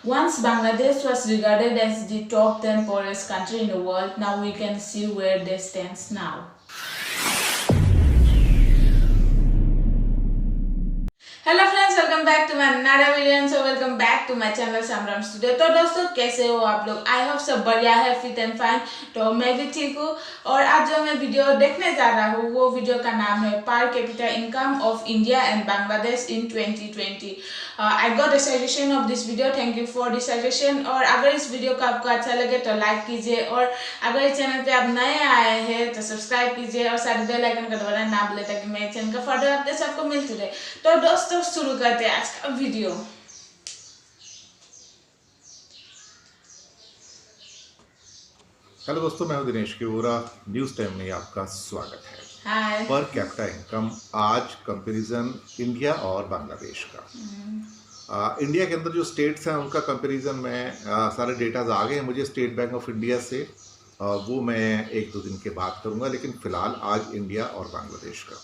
Once Bangladesh was regarded as the top 10 poorest country in the world, now we can see where they stand now. Hello friends, welcome back to my another video. So welcome back to my channel Sangram studio. तो दोस्तों, कैसे हो आप लोग? I hope सब बढ़िया है, fit and fine. तो मैं भी ठीक हूँ। और आज जो मैं वीडियो देखने जा रहा हूँ वो वीडियो का नाम है per capita income of India and Bangladesh in 2020। I got the suggestion of this video, thank you for the suggestion. और अगर इस वीडियो को आपको अच्छा लगे तो लाइक कीजिए, और अगर इस चैनल पे आप नए आए हैं तो सब्सक्राइब कीजिए और साथ बेल आइकन का दबाना ना भूलें ताकि मेरे चैनल का फर्दर अपडेट्स आपको मिलती रहे। तो दोस्तों, शुरू करते हैं आज का वीडियो। हेलो दोस्तों, मैं हूं दिनेश किवोरा। न्यूज़ टाइम में आपका स्वागत है। हाय। पर कैपिटा इनकम आज कंपैरिजन इंडिया और बांग्लादेश का। इंडिया के अंदर जो स्टेट्स हैं उनका कंपैरिजन में सारे डेटाज आ गए हैं मुझे स्टेट बैंक ऑफ इंडिया से। वो मैं एक दो दिन के बाद करूंगा, लेकिन फिलहाल आज इंडिया और बांग्लादेश का।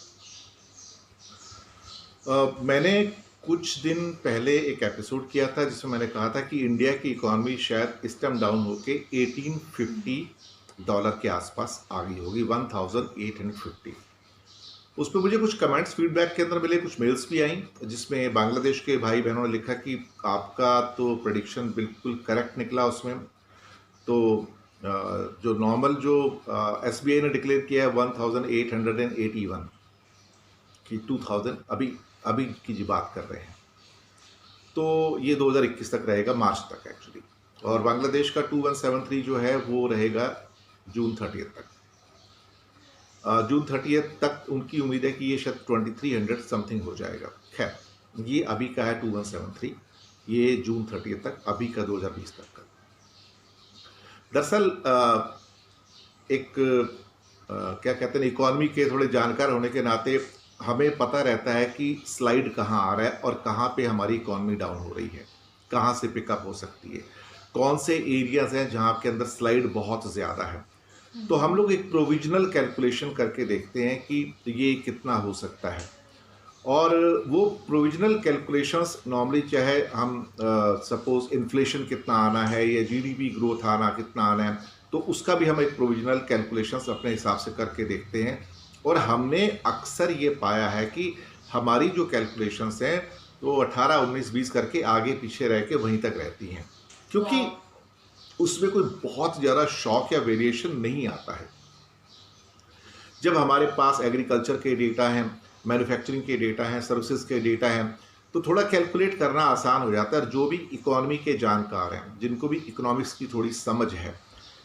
मैंने कुछ दिन पहले एक एपिसोड किया था जिसमें मैंने कहा था कि इंडिया की इकॉनमी शायद इस टाइम डाउन होके $1850 के आसपास आ गई होगी, 1850। उस पर मुझे कुछ कमेंट्स फीडबैक के अंदर मिले, कुछ मेल्स भी आई जिसमें बांग्लादेश के भाई बहनों ने लिखा कि आपका तो प्रेडिक्शन बिल्कुल करेक्ट निकला। उसमें तो जो नॉर्मल जो SBI ने डिक्लेयर किया है 1881 कि 2000 अभी की जी बात कर रहे हैं, तो ये 2021 तक रहेगा, मार्च तक एक्चुअली। और बांग्लादेश का 2173 जो है वो रहेगा जून 30 तक। जून 30 तक उनकी उम्मीद है कि ये शायद 2300 समथिंग हो जाएगा। खैर, ये अभी का है 2173, ये जून 30 तक, अभी का 2020 तक का। दरअसल एक क्या कहते हैं, इकॉनमी के थोड़े जानकार होने के नाते हमें पता रहता है कि स्लाइड कहाँ आ रहा है और कहाँ पे हमारी इकॉनमी डाउन हो रही है, कहाँ से पिकअप हो सकती है, कौन से एरियाज हैं जहाँ के अंदर स्लाइड बहुत ज़्यादा है। तो हम लोग एक प्रोविजनल कैलकुलेशन करके देखते हैं कि ये कितना हो सकता है। और वो प्रोविजनल कैलकुलेशंस नॉर्मली, चाहे हम सपोज इन्फ्लेशन कितना आना है या GDP ग्रोथ आना कितना आना है, तो उसका भी हम एक प्रोविजनल कैलकुलेशंस अपने हिसाब से करके देखते हैं। और हमने अक्सर ये पाया है कि हमारी जो कैलकुलेशंस हैं वो 18, 19, 20 करके आगे पीछे रह के वहीं तक रहती हैं, क्योंकि उसमें कोई बहुत ज़्यादा शॉक या वेरिएशन नहीं आता है। जब हमारे पास एग्रीकल्चर के डेटा हैं, मैन्युफैक्चरिंग के डेटा हैं, सर्विसेज के डेटा हैं, तो थोड़ा कैलकुलेट करना आसान हो जाता है। जो भी इकोनॉमी के जानकार हैं, जिनको भी इकोनॉमिक्स की थोड़ी समझ है,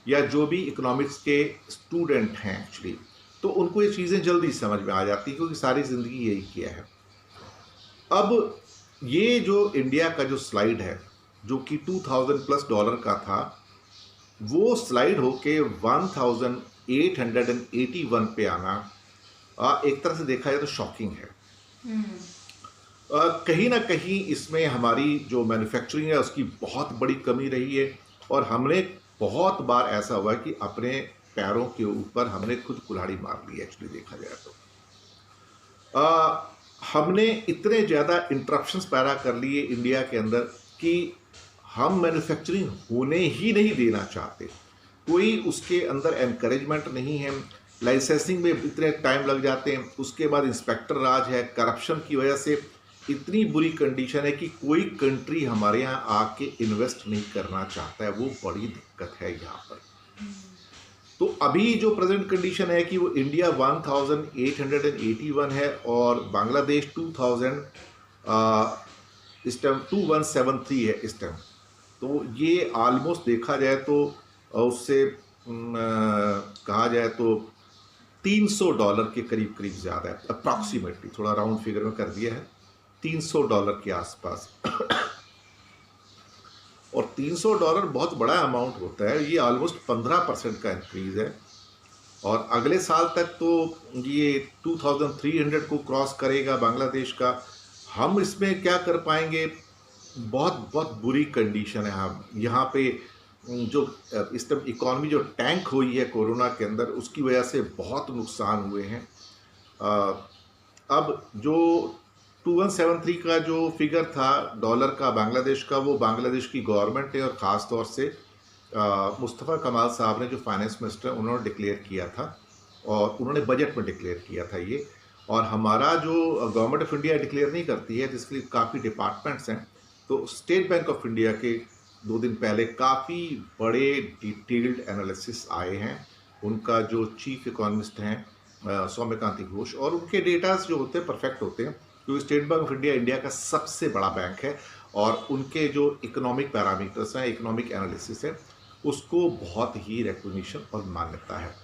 या जो भी इकोनॉमिक्स के स्टूडेंट हैं एक्चुअली, तो उनको ये चीज़ें जल्दी समझ में आ जाती है, क्योंकि सारी ज़िंदगी यही किया है। अब ये जो इंडिया का जो स्लाइड है, जो कि $2000+ का था, वो स्लाइड होके 1881 पे आना एक तरह से देखा जाए तो शॉकिंग है। कहीं ना कहीं इसमें हमारी जो मैन्युफैक्चरिंग है उसकी बहुत बड़ी कमी रही है, और हमने बहुत बार ऐसा हुआ कि अपने पैरों के ऊपर हमने खुद कुल्हाड़ी मार ली एक्चुअली देखा जाए तो। हमने इतने ज़्यादा इंटरप्शंस पैदा कर लिए इंडिया के अंदर कि हम मैन्युफैक्चरिंग होने ही नहीं देना चाहते। कोई उसके अंदर एनकरेजमेंट नहीं है, लाइसेंसिंग में इतने टाइम लग जाते हैं, उसके बाद इंस्पेक्टर राज है, करप्शन की वजह से इतनी बुरी कंडीशन है कि कोई कंट्री हमारे यहाँ आके इन्वेस्ट नहीं करना चाहता है। वो बड़ी दिक्कत है यहाँ पर। तो अभी जो प्रेजेंट कंडीशन है कि वो इंडिया 1881 है और बांग्लादेश 2000 इस टाइम 2173 है इस टाइम। तो ये ऑलमोस्ट देखा जाए तो उससे कहा जाए तो $300 के करीब करीब ज़्यादा है, अप्रॉक्सीमेटली, थोड़ा राउंड फिगर में कर दिया है, $300 के आसपास। और $300 बहुत बड़ा अमाउंट होता है, ये ऑलमोस्ट 15% का इंक्रीज़ है। और अगले साल तक तो ये 2300 को क्रॉस करेगा बांग्लादेश का। हम इसमें क्या कर पाएंगे? बहुत बहुत बुरी कंडीशन है। हम यहाँ पे जो इस टाइम इकॉनमी जो टैंक हुई है कोरोना के अंदर, उसकी वजह से बहुत नुकसान हुए हैं। अब जो 2173 का जो फिगर था डॉलर का बांग्लादेश का, वो बांग्लादेश की गवर्नमेंट ने और ख़ास तौर से मुस्तफ़ा कमाल साहब ने जो फाइनेंस मिनिस्टर उन्होंने डिक्लेयर किया था और उन्होंने बजट में डिक्लेयर किया था ये। और हमारा जो गवर्नमेंट ऑफ इंडिया डिक्लेयर नहीं करती है, जिसके लिए काफ़ी डिपार्टमेंट्स हैं, तो स्टेट बैंक ऑफ इंडिया के 2 दिन पहले काफ़ी बड़े डिटेल्ड एनालिसिस आए हैं। उनका जो चीफ इकोनॉमिस्ट हैं सौम्यकांति घोष, और उनके डेटास जो होते हैं परफेक्ट होते हैं, क्योंकि state bank of India India का सबसे बड़ा बैंक है और उनके जो इकोनॉमिक पैरामीटर्स हैं, इकोनॉमिक एनालिसिस है, उसको बहुत ही रिकॉग्निशन और मान्यता है।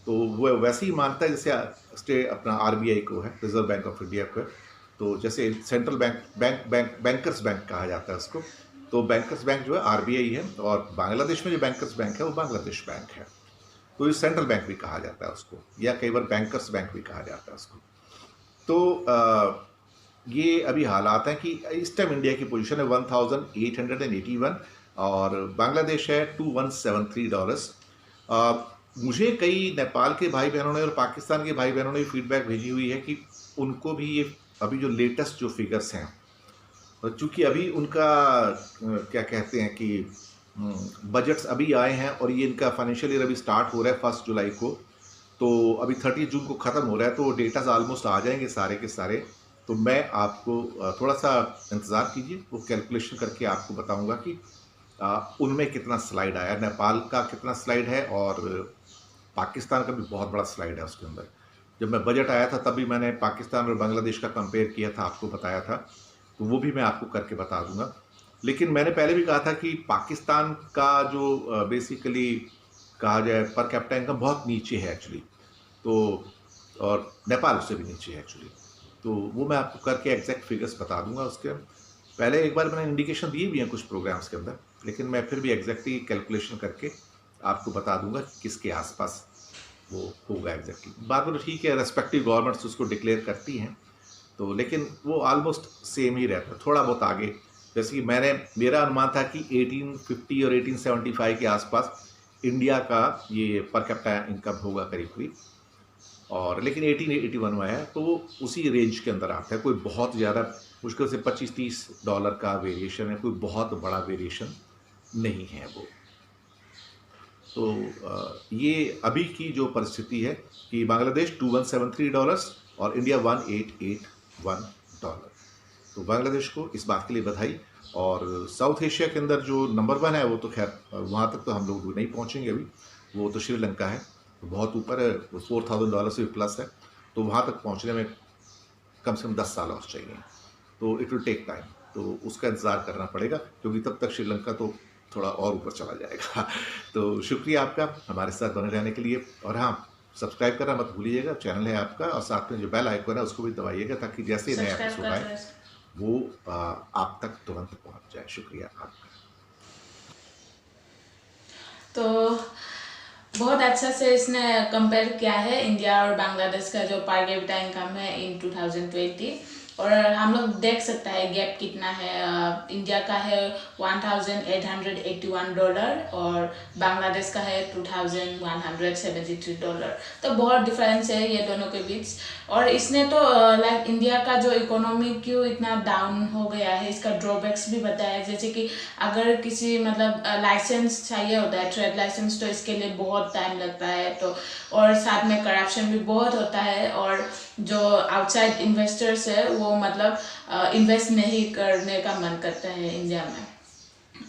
तो वो वैसे ही मानता है जैसे स्टेट अपना आरबीआई को है, रिजर्व बैंक ऑफ इंडिया को है। तो जैसे सेंट्रल बैंकर्स बैंक कहा जाता है उसको, तो बैंकर्स बैंक जो है आरबीआई है, और बांग्लादेश में जो बैंकर्स बैंक है वो बांग्लादेश बैंक है। तो ये सेंट्रल बैंक भी कहा जाता है उसको, या कई बार बैंकर्स बैंक भी कहा जाता है उसको। तो ये अभी हालात हैं कि इस टाइम इंडिया की पोजीशन है 1881 और बांग्लादेश है $2173। मुझे कई नेपाल के भाई बहनों ने और पाकिस्तान के भाई बहनों ने फीडबैक भेजी हुई है कि उनको भी ये अभी जो लेटेस्ट जो फिगर्स हैं, चूँकि अभी उनका क्या कहते हैं कि बजट्स अभी आए हैं और ये इनका फाइनेंशियल ईयर अभी स्टार्ट हो रहा है 1 जुलाई को, तो अभी 30 जून को ख़त्म हो रहा है, तो डेटास ऑलमोस्ट आ जाएंगे सारे के सारे। तो मैं आपको थोड़ा सा इंतज़ार कीजिए, वो कैलकुलेशन करके आपको बताऊंगा कि उनमें कितना स्लाइड आया, नेपाल का कितना स्लाइड है और पाकिस्तान का भी बहुत बड़ा स्लाइड है उसके अंदर। जब मैं बजट आया था तब भी मैंने पाकिस्तान और बांग्लादेश का कंपेयर किया था, आपको बताया था, तो वो भी मैं आपको करके बता दूंगा। लेकिन मैंने पहले भी कहा था कि पाकिस्तान का जो बेसिकली कहा जाए पर कैपिटा इनकम बहुत नीचे है एक्चुअली, तो और नेपाल उससे भी नीचे है एक्चुअली। तो वो मैं आपको करके एग्जैक्ट फिगर्स बता दूंगा। उसके पहले एक बार मैंने इंडिकेशन दिए भी हैं कुछ प्रोग्राम्स के अंदर, लेकिन मैं फिर भी एग्जैक्टली कैलकुलेशन करके आपको बता दूंगा कि किसके आसपास वो होगा एग्जैक्टली। बात तो ठीक है, रेस्पेक्टिव गवर्नमेंट्स उसको डिक्लेयर करती हैं, तो लेकिन वो ऑलमोस्ट सेम ही रहता है, थोड़ा बहुत आगे। जैसे कि मेरा अनुमान था कि 1850 और 1875 के आसपास इंडिया का ये पर कैपिटा इनकम होगा करीब करीब, और लेकिन 1881 में है, तो वो उसी रेंज के अंदर आता है। कोई बहुत ज़्यादा मुश्किल से $25-30 का वेरिएशन है, कोई बहुत बड़ा वेरिएशन नहीं है वो। तो ये अभी की जो परिस्थिति है कि बांग्लादेश $2173 और इंडिया $1881। तो बांग्लादेश को इस बात के लिए बधाई। और साउथ एशिया के अंदर जो नंबर 1 है वो तो खैर वहाँ तक तो हम लोग नहीं पहुँचेंगे अभी, वो तो श्रीलंका है, तो बहुत ऊपर है, $4000 से भी प्लस है। तो वहाँ तक पहुँचने में कम से कम 10 साल और चाहिए, तो इट विल टेक टाइम, तो उसका इंतज़ार करना पड़ेगा, क्योंकि तब तक श्रीलंका तो थोड़ा और ऊपर चला जाएगा। तो शुक्रिया आपका हमारे साथ बने रहने के लिए, और हाँ, सब्सक्राइब करना मत भूलिएगा, चैनल है आपका, और साथ में जो बेल आइकन है उसको भी दबाइएगा, ताकि जैसे नया एपिसोड आए वो आप तक तुरंत पहुंच जाए। शुक्रिया आपका। तो बहुत अच्छा से इसने कंपेयर किया है इंडिया और बांग्लादेश का जो पर कैपिटा इनकम है इन 2020, और हम लोग देख सकते हैं गैप कितना है। इंडिया का है $1881 और बांग्लादेश का है $2173। तो बहुत डिफरेंस है ये दोनों के बीच। और इसने तो लाइक इंडिया का जो इकोनॉमी क्यों इतना डाउन हो गया है इसका ड्रॉबैक्स भी बताया, जैसे कि अगर किसी मतलब लाइसेंस चाहिए होता है, ट्रेड लाइसेंस, तो इसके लिए बहुत टाइम लगता है, तो और साथ में करप्शन भी बहुत होता है, और जो आउटसाइड इन्वेस्टर्स है वो मतलब इन्वेस्ट नहीं करने का मन करता है इंडिया में।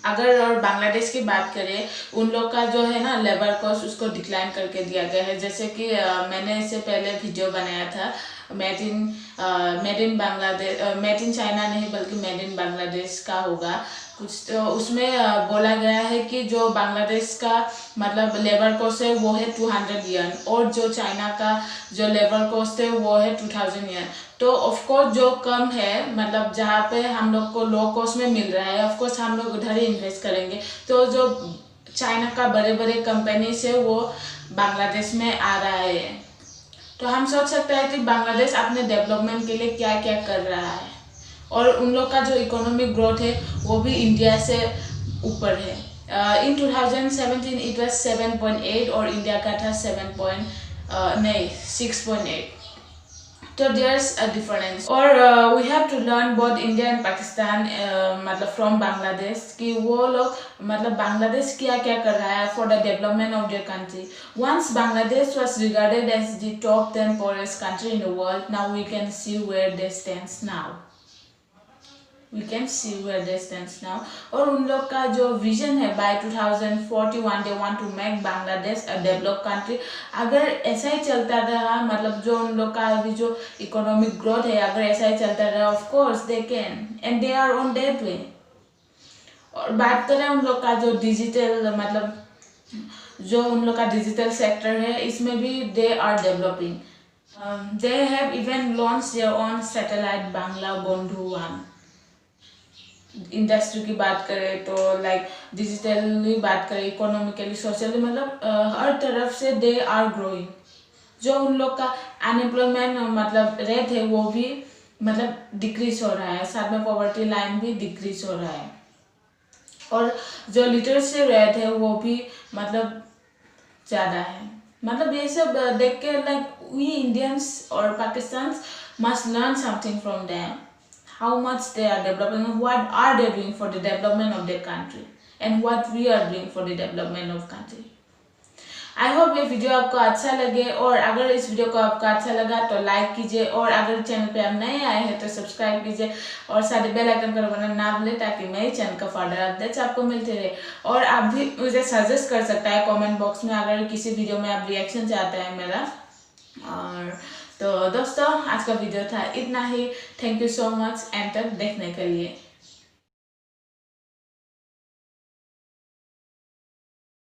अगर और बांग्लादेश की बात करें, उन लोग का जो है ना लेबर कॉस्ट उसको डिक्लाइन करके दिया गया है। जैसे कि मैंने इससे पहले वीडियो बनाया था made in Bangladesh, made in China नहीं बल्कि मेड इन बांग्लादेश का होगा कुछ, तो उसमें बोला गया है कि जो बांग्लादेश का मतलब लेबर कॉस्ट है वो है 200 यन, और जो चाइना का जो लेबर कॉस्ट है वो है 2000 यन। तो ऑफकोर्स जो कम है, मतलब जहाँ पे हम लोग को लो कॉस्ट में मिल रहा है, ऑफकोर्स हम लोग उधर ही इन्वेस्ट करेंगे। तो जो चाइना का बड़े बड़े कंपनीज है वो बांग्लादेश में आ रहा है, तो हम सोच सकते हैं कि बांग्लादेश अपने डेवलपमेंट के लिए क्या क्या कर रहा है, और उन लोग का जो इकोनॉमिक ग्रोथ है वो भी इंडिया से ऊपर है। इन 2017 इट वाज 7.8 और इंडिया का था 6.8। तो there's a difference और we have to learn both India and Pakistan मतलब from Bangladesh कि वो लोग मतलब बांग्लादेश क्या क्या कर रहा है for the development of their country. Once Bangladesh was regarded as the top 10 poorest country in the world, now we can see where they stands now. We can see where they stands now. और उन लोग का जो vision है by 2041 they want to make Bangladesh a developed country. अगर ऐसा ही चलता रहा मतलब जो उन लोग का अभी जो इकोनॉमिक ग्रोथ है अगर ऐसा ही चलता रहा of course they can and they are on that way. और बात करें उन लोग का जो डिजिटल मतलब जो उन लोग का डिजिटल सेक्टर है इसमें भी they are developing. They have even launched their own satellite Bangla Bandhu 1. Industry की बात करें तो लाइक डिजिटली बात करें इकोनॉमिकली सोशली मतलब हर तरफ से दे आर ग्रोइंग. जो उन लोग का अनएम्प्लॉयमेंट मतलब रेट है वो भी मतलब डिक्रीज हो रहा है, साथ में पॉवर्टी लाइन भी डिक्रीज हो रहा है और जो लिटरेसी रेट है वो भी मतलब ज़्यादा है. मतलब ये सब देख के लाइक वी इंडियंस और Pakistan's must learn something from them. How much they are developing and what are they doing for the development of their country and what we are doing for the development of country. I hope ये video आपको अच्छा लगे और अगर इस video को आपको अच्छा लगा तो लाइक कीजिए और अगर चैनल पे आप नए आए हैं तो सब्सक्राइब कीजिए और साथ ही बेल आइकन को दबाना ना भूलें ताकि मेरे चैनल का फर्दर अपडेट्स आपको मिलते रहे. और आप भी मुझे सजेस्ट कर सकता है कमेंट बॉक्स में अगर किसी वीडियो में आप रिएक्शन चाहते हैं मेरा. और तो दोस्तों आज का वीडियो था इतना ही. Thank you so much end तक देखने के लिए.